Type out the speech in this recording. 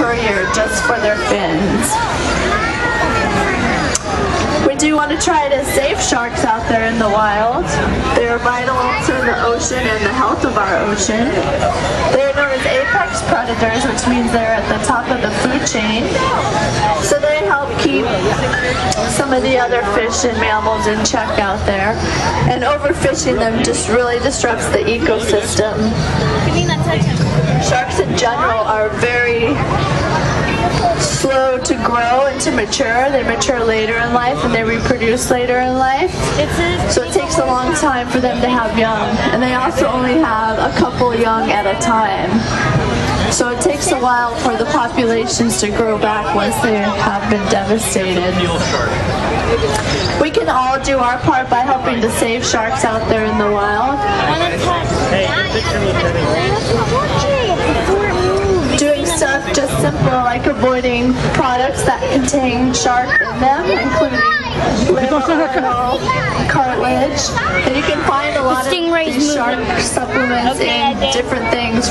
courier just for their fins. We do want to try to save sharks out there in the wild. They are vital to the ocean and the health of our ocean. They are known as apex predators, which means they're at the top of the food chain. So they help keep some of the other fish and mammals in check out there. And overfishing them just really disrupts the ecosystem. Sharks in general are very slow to grow and to mature. They mature later in life and they reproduce later in life. So it takes a long time for them to have young. And they also only have a couple young at a time. So it takes a while for the populations to grow back once they have been devastated. We can all do our part by helping to save sharks out there in the wild. Doing stuff just simple like avoiding products that contain shark in them, including liver oil, cartilage. And you can find a lot of these shark supplements in different things.